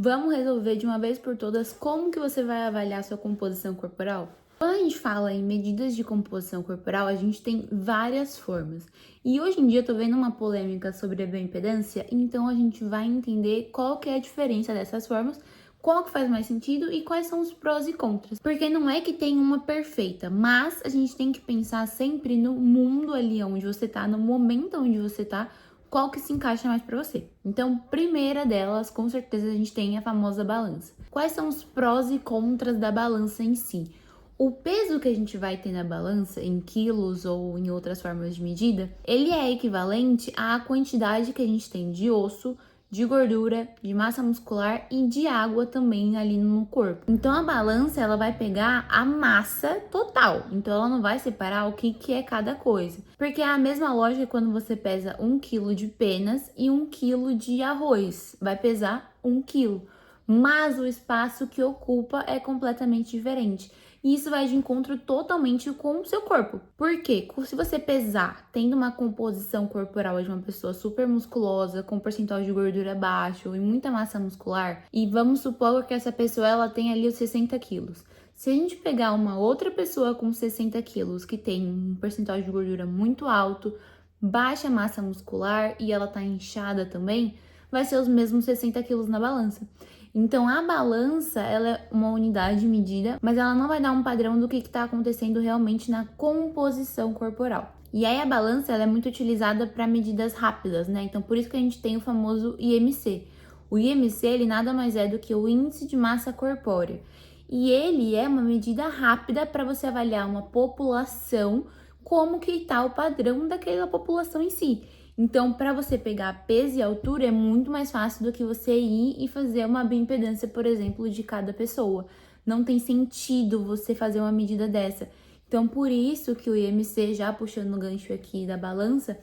Vamos resolver de uma vez por todas como que você vai avaliar sua composição corporal? Quando a gente fala em medidas de composição corporal, a gente tem várias formas. E hoje em dia eu tô vendo uma polêmica sobre a bioimpedância, então a gente vai entender qual que é a diferença dessas formas, qual que faz mais sentido e quais são os prós e contras. Porque não é que tem uma perfeita, mas a gente tem que pensar sempre no mundo ali onde você tá, no momento onde você tá, qual que se encaixa mais para você. Então, primeira delas, com certeza a gente tem a famosa balança. Quais são os prós e contras da balança em si? O peso que a gente vai ter na balança, em quilos ou em outras formas de medida, ele é equivalente à quantidade que a gente tem de osso, de gordura, de massa muscular e de água também ali no corpo. Então a balança ela vai pegar a massa total, então ela não vai separar o que é cada coisa. Porque é a mesma lógica quando você pesa 1 quilo de penas e 1 quilo de arroz, vai pesar 1 quilo. Mas o espaço que ocupa é completamente diferente. E isso vai de encontro totalmente com o seu corpo. Por quê? Se você pesar tendo uma composição corporal de uma pessoa super musculosa, com percentual de gordura baixo e muita massa muscular, e vamos supor que essa pessoa ela tem ali os 60 quilos. Se a gente pegar uma outra pessoa com 60 quilos que tem um percentual de gordura muito alto, baixa massa muscular e ela tá inchada também, vai ser os mesmos 60 quilos na balança. Então, a balança, ela é uma unidade de medida, mas ela não vai dar um padrão do que está acontecendo realmente na composição corporal. E aí, a balança, ela é muito utilizada para medidas rápidas, né? Então, por isso que a gente tem o famoso IMC. O IMC, ele nada mais é do que o Índice de Massa Corpórea. E ele é uma medida rápida para você avaliar uma população, como que está o padrão daquela população em si. Então, para você pegar peso e altura é muito mais fácil do que você ir e fazer uma bioimpedância, por exemplo, de cada pessoa. Não tem sentido você fazer uma medida dessa. Então, por isso que o IMC, já puxando o gancho aqui da balança,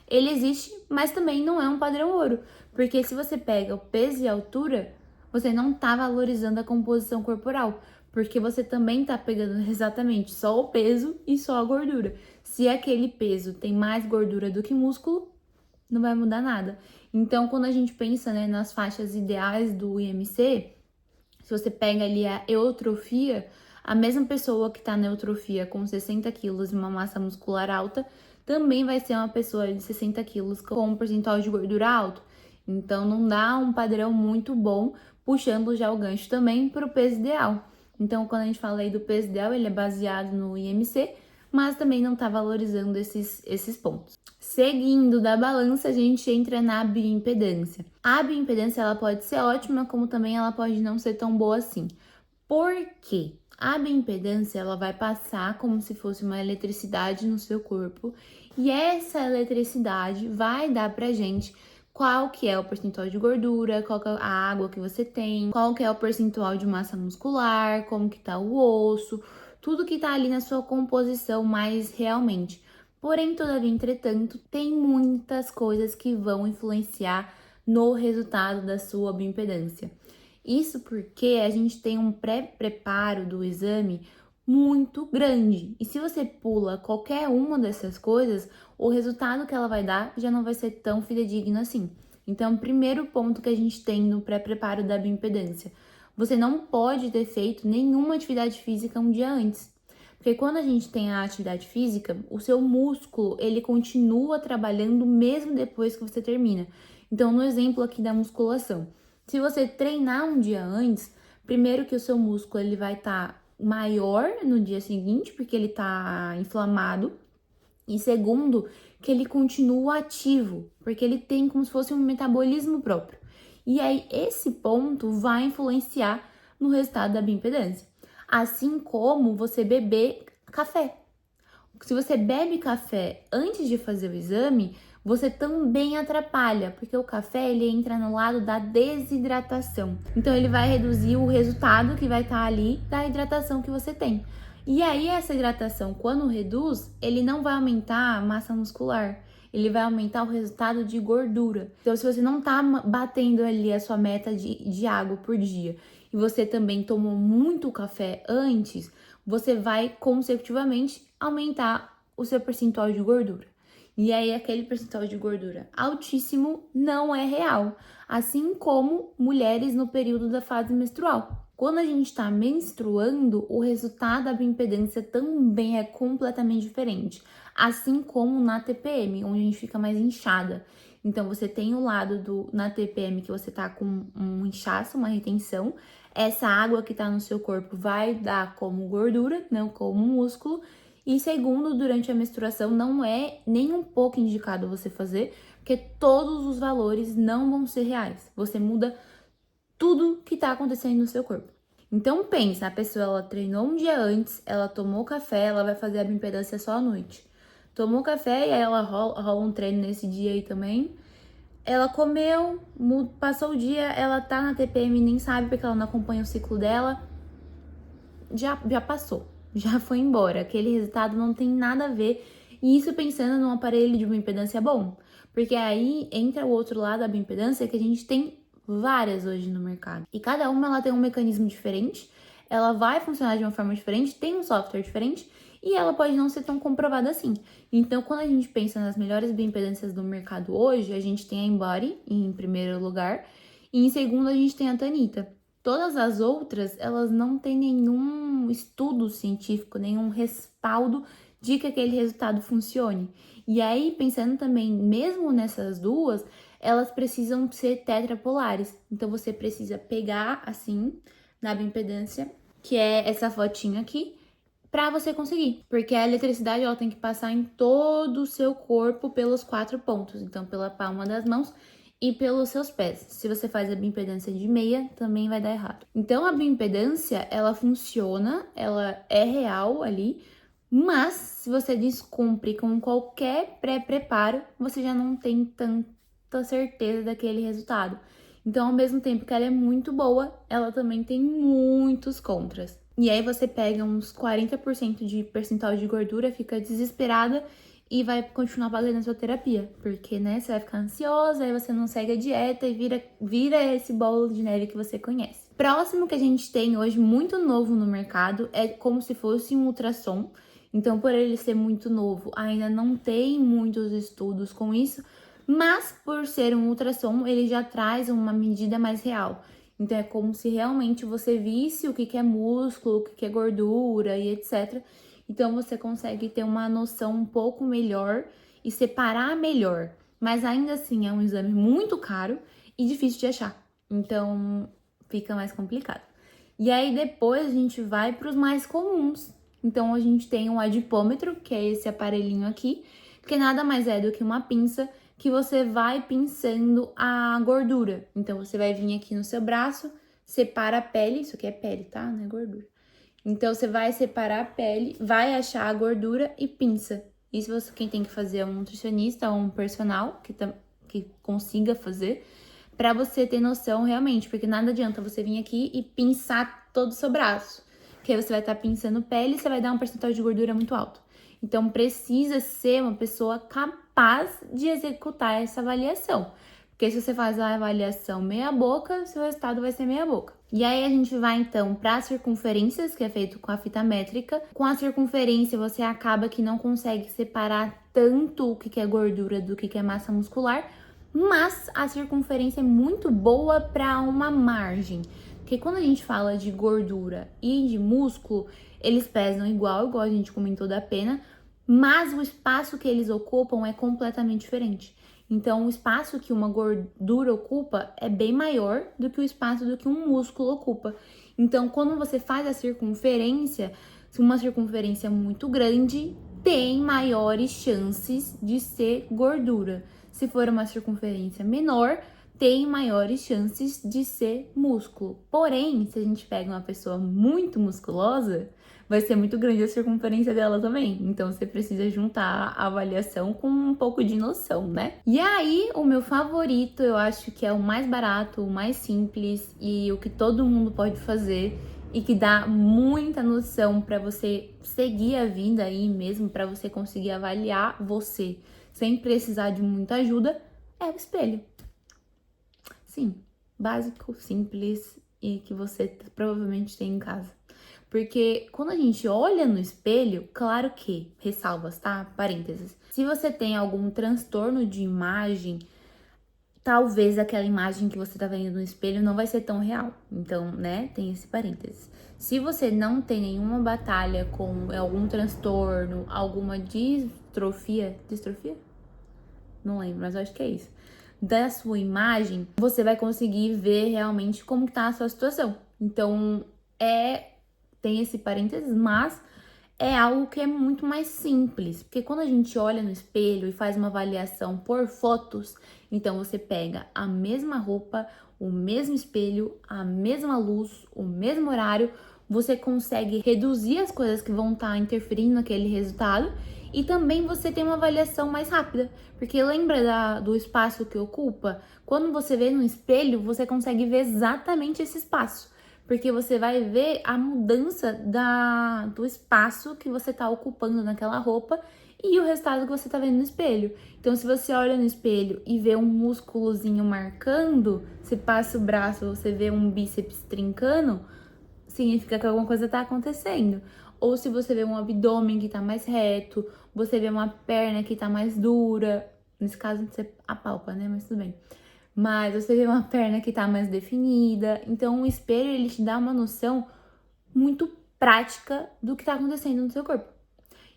ele existe, mas também não é um padrão ouro. Porque se você pega o peso e a altura, você não está valorizando a composição corporal. Porque você também está pegando exatamente só o peso e só a gordura. Se aquele peso tem mais gordura do que músculo, não vai mudar nada. Então, quando a gente pensa, né, nas faixas ideais do IMC, se você pega ali a eutrofia, a mesma pessoa que tá na eutrofia com 60 quilos e uma massa muscular alta, também vai ser uma pessoa de 60 quilos com um percentual de gordura alto. Então, não dá um padrão muito bom, puxando já o gancho também para o peso ideal. Então, quando a gente fala aí do peso ideal, ele é baseado no IMC, mas também não tá valorizando esses pontos. Seguindo da balança, a gente entra na bioimpedância. A bioimpedância ela pode ser ótima, como também ela pode não ser tão boa assim. Por quê? A bioimpedância ela vai passar como se fosse uma eletricidade no seu corpo e essa eletricidade vai dar pra gente qual que é o percentual de gordura, qual que é a água que você tem, qual que é o percentual de massa muscular, como que tá o osso, tudo que tá ali na sua composição mais realmente. Porém, todavia, entretanto, tem muitas coisas que vão influenciar no resultado da sua bioimpedância. Isso porque a gente tem um pré-preparo do exame muito grande. E se você pula qualquer uma dessas coisas, o resultado que ela vai dar já não vai ser tão fidedigno assim. Então, o primeiro ponto que a gente tem no pré-preparo da bioimpedância, você não pode ter feito nenhuma atividade física um dia antes. Porque quando a gente tem a atividade física, o seu músculo, ele continua trabalhando mesmo depois que você termina. Então, no exemplo aqui da musculação, se você treinar um dia antes, primeiro que o seu músculo ele vai estar maior no dia seguinte, porque ele está inflamado, e segundo, que ele continua ativo, porque ele tem como se fosse um metabolismo próprio. E aí, esse ponto vai influenciar no resultado da bioimpedância. Assim como você beber café. Se você bebe café antes de fazer o exame, você também atrapalha, porque o café ele entra no lado da desidratação. Então ele vai reduzir o resultado que vai estar ali da hidratação que você tem. E aí essa hidratação, quando reduz, ele não vai aumentar a massa muscular, ele vai aumentar o resultado de gordura. Então se você não tá batendo ali a sua meta de água por dia e você também tomou muito café antes, você vai consecutivamente aumentar o seu percentual de gordura. E aí aquele percentual de gordura altíssimo não é real, assim como mulheres no período da fase menstrual. Quando a gente está menstruando, o resultado da bioimpedância também é completamente diferente, assim como na TPM, onde a gente fica mais inchada. Então você tem o lado na TPM que você tá com um inchaço, uma retenção. Essa água que tá no seu corpo vai dar como gordura, não como músculo. E segundo, durante a menstruação não é nem um pouco indicado você fazer, porque todos os valores não vão ser reais. Você muda tudo que tá acontecendo no seu corpo. Então pensa, a pessoa ela treinou um dia antes, ela tomou café, ela vai fazer a bioimpedância só à noite. Tomou café e aí ela rola um treino nesse dia aí também. Ela comeu, passou o dia, ela tá na TPM, nem sabe porque ela não acompanha o ciclo dela. Já passou, já foi embora. Aquele resultado não tem nada a ver. E isso pensando num aparelho de bioimpedância bom. Porque aí entra o outro lado da bioimpedância que a gente tem várias hoje no mercado. E cada uma ela tem um mecanismo diferente, ela vai funcionar de uma forma diferente, tem um software diferente e ela pode não ser tão comprovada assim. Então, quando a gente pensa nas melhores bioimpedâncias do mercado hoje, a gente tem a Embody em primeiro lugar e em segundo a gente tem a Tanita. Todas as outras, elas não têm nenhum estudo científico, nenhum respaldo de que aquele resultado funcione. E aí, pensando também, mesmo nessas duas, elas precisam ser tetrapolares. Então, você precisa pegar, assim, na bioimpedância, que é essa fotinha aqui, para você conseguir. Porque a eletricidade, ela tem que passar em todo o seu corpo pelos 4 pontos. Então, pela palma das mãos e pelos seus pés. Se você faz a bioimpedância de meia, também vai dar errado. Então, a bioimpedância, ela funciona, ela é real ali, mas se você descumpre com qualquer pré-preparo, você já não tem tanta certeza daquele resultado. Então, ao mesmo tempo que ela é muito boa, ela também tem muitos contras. E aí você pega uns 40% de percentual de gordura, fica desesperada e vai continuar pagando a sua terapia. Porque, né, você vai ficar ansiosa, aí você não segue a dieta e vira esse bolo de neve que você conhece. Próximo que a gente tem hoje, muito novo no mercado, é como se fosse um ultrassom. Então, por ele ser muito novo, ainda não tem muitos estudos com isso, mas por ser um ultrassom, ele já traz uma medida mais real. Então, é como se realmente você visse o que é músculo, o que é gordura e etc. Então, você consegue ter uma noção um pouco melhor e separar melhor. Mas ainda assim, é um exame muito caro e difícil de achar. Então, fica mais complicado. E aí, depois, a gente vai para os mais comuns. Então, a gente tem um adipômetro, que é esse aparelhinho aqui, que nada mais é do que uma pinça que você vai pinçando a gordura. Então, você vai vir aqui no seu braço, separa a pele, isso aqui é pele, tá? Não é gordura. Então, você vai separar a pele, vai achar a gordura e pinça. Isso você, quem tem que fazer é um nutricionista ou um personal que consiga fazer, para você ter noção realmente, porque nada adianta você vir aqui e pinçar todo o seu braço, que aí você vai estar pinçando pele e você vai dar um percentual de gordura muito alto. Então, precisa ser uma pessoa capaz de executar essa avaliação. Porque se você faz a avaliação meia boca, seu resultado vai ser meia boca. E aí a gente vai então para as circunferências, que é feito com a fita métrica. Com a circunferência você acaba que não consegue separar tanto o que é gordura do que é massa muscular, mas a circunferência é muito boa para uma margem. Porque quando a gente fala de gordura e de músculo, eles pesam igual a gente comentou da pena, mas o espaço que eles ocupam é completamente diferente. Então, o espaço que uma gordura ocupa é bem maior do que o espaço do que um músculo ocupa. Então, quando você faz a circunferência, se uma circunferência muito grande, tem maiores chances de ser gordura. Se for uma circunferência menor, tem maiores chances de ser músculo. Porém, se a gente pega uma pessoa muito musculosa, vai ser muito grande a circunferência dela também. Então, você precisa juntar a avaliação com um pouco de noção, né? E aí, o meu favorito, eu acho que é o mais barato, o mais simples e o que todo mundo pode fazer e que dá muita noção para você seguir a vida aí mesmo, para você conseguir avaliar você sem precisar de muita ajuda, é o espelho. Sim, básico, simples e que você provavelmente tem em casa. Porque quando a gente olha no espelho, claro que, ressalvas, tá? Parênteses. Se você tem algum transtorno de imagem, talvez aquela imagem que você tá vendo no espelho não vai ser tão real. Então, né, tem esse parênteses. Se você não tem nenhuma batalha com algum transtorno, alguma distrofia, não lembro, mas eu acho que é isso, da sua imagem, você vai conseguir ver realmente como que tá a sua situação. Então, tem esse parênteses, mas é algo que é muito mais simples, porque quando a gente olha no espelho e faz uma avaliação por fotos, então você pega a mesma roupa, o mesmo espelho, a mesma luz, o mesmo horário, você consegue reduzir as coisas que vão estar interferindo naquele resultado e também você tem uma avaliação mais rápida, porque lembra do espaço que ocupa? Quando você vê no espelho, você consegue ver exatamente esse espaço. Porque você vai ver a mudança do espaço que você tá ocupando naquela roupa e o resultado que você tá vendo no espelho. Então, se você olha no espelho e vê um músculozinho marcando, você passa o braço, você vê um bíceps trincando, significa que alguma coisa tá acontecendo. Ou se você vê um abdômen que tá mais reto, você vê uma perna que tá mais dura, nesse caso você apalpa, né? Mas tudo bem. Mas você vê uma perna que tá mais definida. Então, o espelho, ele te dá uma noção muito prática do que tá acontecendo no seu corpo.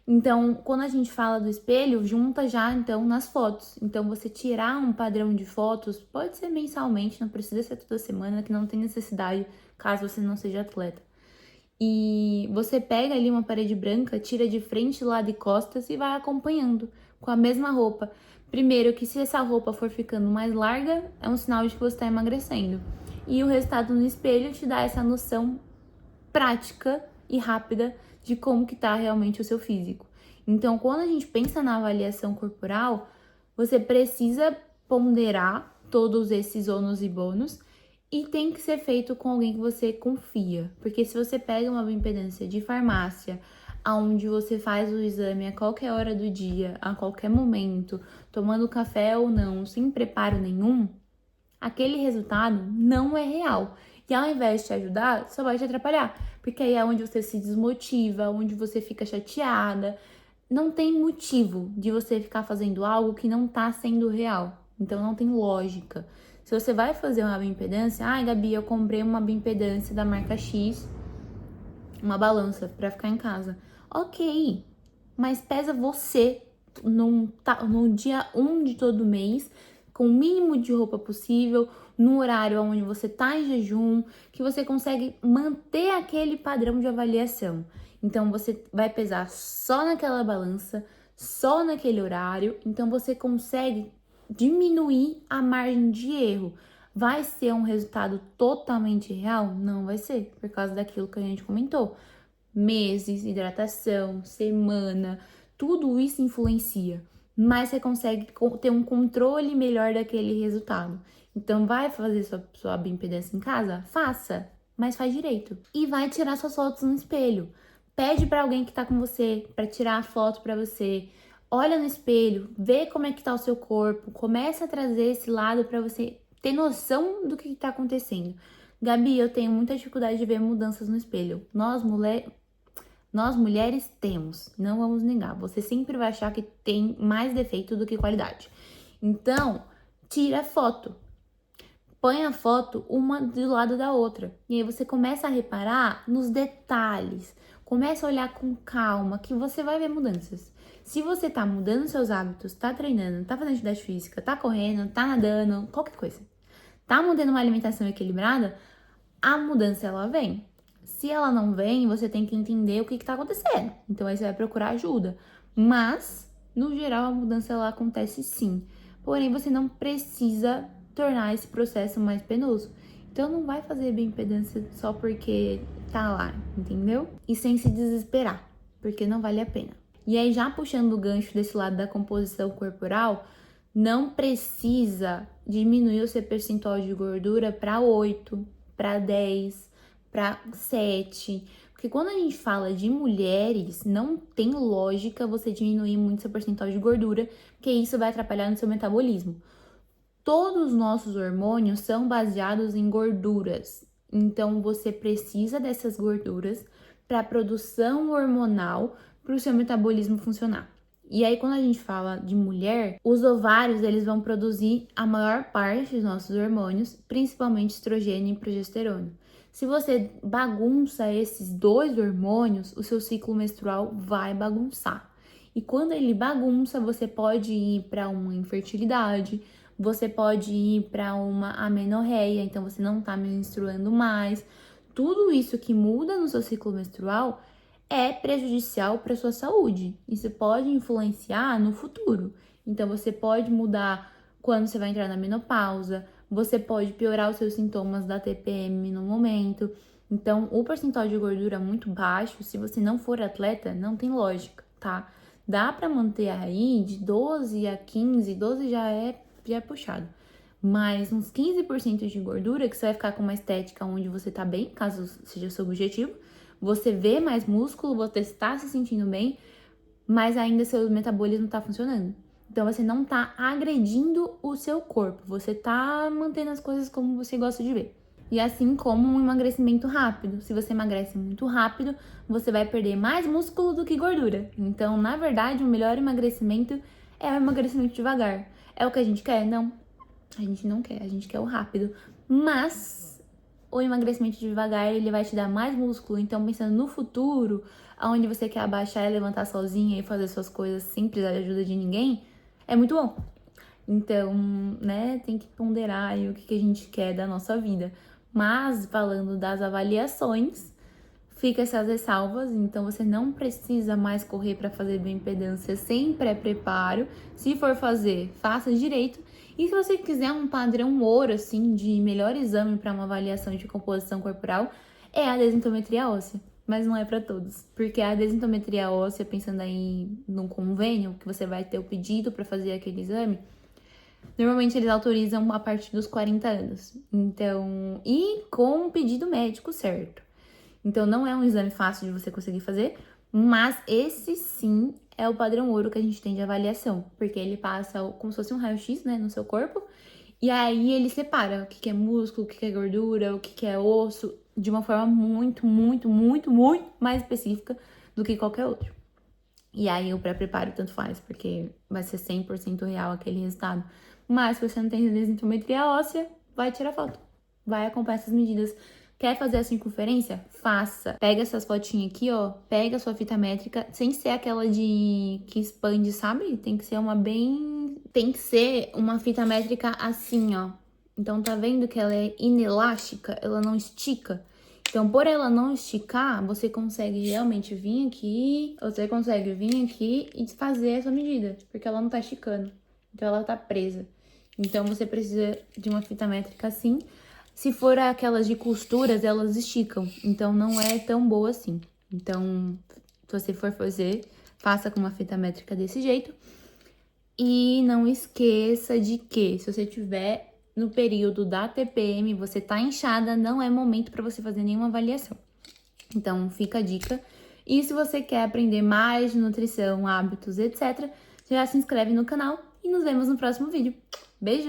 Então, quando a gente fala do espelho, junta já, então, nas fotos. Então, você tirar um padrão de fotos, pode ser mensalmente, não precisa ser toda semana, que não tem necessidade, caso você não seja atleta. E você pega ali uma parede branca, tira de frente, lado e costas e vai acompanhando com a mesma roupa. Primeiro que se essa roupa for ficando mais larga, é um sinal de que você está emagrecendo. E o resultado no espelho te dá essa noção prática e rápida de como que tá realmente o seu físico. Então, quando a gente pensa na avaliação corporal, você precisa ponderar todos esses ônus e bônus e tem que ser feito com alguém que você confia. Porque se você pega uma bioimpedância de farmácia, onde você faz o exame a qualquer hora do dia, a qualquer momento, tomando café ou não, sem preparo nenhum, aquele resultado não é real. E ao invés de te ajudar, só vai te atrapalhar. Porque aí é onde você se desmotiva, onde você fica chateada. Não tem motivo de você ficar fazendo algo que não tá sendo real. Então não tem lógica. Se você vai fazer uma bioimpedância, Gabi, eu comprei uma bioimpedância da marca X, uma balança pra ficar em casa. Ok, mas pesa você no dia 1 de todo mês, com o mínimo de roupa possível, no horário onde você tá em jejum, que você consegue manter aquele padrão de avaliação. Então você vai pesar só naquela balança, só naquele horário, então você consegue diminuir a margem de erro. Vai ser um resultado totalmente real? Não vai ser, por causa daquilo que a gente comentou. Meses, hidratação, semana, tudo isso influencia, mas você consegue ter um controle melhor daquele resultado. Então, vai fazer sua bioimpedância em casa? Faça, mas faz direito. E vai tirar suas fotos no espelho. Pede para alguém que tá com você para tirar a foto para você. Olha no espelho, vê como é que tá o seu corpo, começa a trazer esse lado para você ter noção do que tá acontecendo. Gabi, eu tenho muita dificuldade de ver mudanças no espelho. Nós mulheres temos, não vamos negar. Você sempre vai achar que tem mais defeito do que qualidade. Então, tira a foto. Põe a foto uma do lado da outra. E aí você começa a reparar nos detalhes. Começa a olhar com calma que você vai ver mudanças. Se você tá mudando seus hábitos, tá treinando, tá fazendo atividade física, tá correndo, tá nadando, qualquer coisa, tá mantendo uma alimentação equilibrada, a mudança ela vem. Se ela não vem, você tem que entender o que tá acontecendo. Então aí você vai procurar ajuda. Mas, no geral, a mudança ela acontece sim. Porém, você não precisa tornar esse processo mais penoso. Então não vai fazer bioimpedância só porque tá lá, entendeu? E sem se desesperar, porque não vale a pena. E aí, já puxando o gancho desse lado da composição corporal, não precisa diminuir o seu percentual de gordura para 8, para 10, para 7. Porque quando a gente fala de mulheres, não tem lógica você diminuir muito seu percentual de gordura, porque isso vai atrapalhar no seu metabolismo. Todos os nossos hormônios são baseados em gorduras. Então você precisa dessas gorduras para a produção hormonal para o seu metabolismo funcionar. E aí, quando a gente fala de mulher, os ovários, eles vão produzir a maior parte dos nossos hormônios, principalmente estrogênio e progesterona. Se você bagunça esses dois hormônios, o seu ciclo menstrual vai bagunçar. E quando ele bagunça, você pode ir para uma infertilidade, você pode ir para uma amenorreia, então você não tá menstruando mais. Tudo isso que muda no seu ciclo menstrual é prejudicial para sua saúde. Isso pode influenciar no futuro. Então você pode mudar quando você vai entrar na menopausa, você pode piorar os seus sintomas da TPM no momento. Então, o percentual de gordura muito baixo, se você não for atleta, não tem lógica, tá? Dá para manter aí de 12 a 15, 12 já é puxado. Mas uns 15% de gordura que você vai ficar com uma estética onde você tá bem, caso seja o seu objetivo. Você vê mais músculo, você está se sentindo bem, mas ainda seu metabolismo tá funcionando. Então você não tá agredindo o seu corpo, você tá mantendo as coisas como você gosta de ver. E assim como um emagrecimento rápido. Se você emagrece muito rápido, você vai perder mais músculo do que gordura. Então, na verdade, o melhor emagrecimento é o emagrecimento devagar. É o que a gente quer? Não. A gente não quer, a gente quer o rápido. Mas o emagrecimento devagar, ele vai te dar mais músculo. Então, pensando no futuro, onde você quer abaixar e levantar sozinha e fazer suas coisas sem precisar de ajuda de ninguém, é muito bom. Então, né, tem que ponderar aí o que a gente quer da nossa vida. Mas, falando das avaliações, fica essas ressalvas. Então, você não precisa mais correr para fazer bioimpedância sem pré-preparo. Se for fazer, faça direito. E se você quiser um padrão ouro, assim, de melhor exame para uma avaliação de composição corporal, é a densitometria óssea. Mas não é para todos, porque a densitometria óssea, pensando aí num convênio, que você vai ter o pedido para fazer aquele exame, normalmente eles autorizam a partir dos 40 anos. Então, e com o pedido médico certo. Então, não é um exame fácil de você conseguir fazer, mas esse sim é o padrão ouro que a gente tem de avaliação, porque ele passa como se fosse um raio-x, né, no seu corpo, e aí ele separa o que é músculo, o que é gordura, o que é osso, de uma forma muito, muito, muito, muito mais específica do que qualquer outro. E aí o pré-preparo tanto faz, porque vai ser 100% real aquele resultado. Mas se você não tem densitometria óssea, vai tirar foto. Vai acompanhar essas medidas. Quer fazer a circunferência? Faça. Pega essas fotinhas aqui, ó. Pega a sua fita métrica, sem ser aquela de que expande, sabe? Tem que ser uma bem... Tem que ser uma fita métrica assim, ó. Então, tá vendo que ela é inelástica? Ela não estica. Então, por ela não esticar, você consegue realmente vir aqui e fazer essa medida, porque ela não tá esticando. Então, ela tá presa. Então, você precisa de uma fita métrica assim. Se for aquelas de costuras, elas esticam. Então, não é tão boa assim. Então, se você for fazer, faça com uma fita métrica desse jeito. E não esqueça de que, se você tiver no período da TPM, você tá inchada, não é momento para você fazer nenhuma avaliação. Então, fica a dica. E se você quer aprender mais de nutrição, hábitos, etc., já se inscreve no canal e nos vemos no próximo vídeo. Beijo!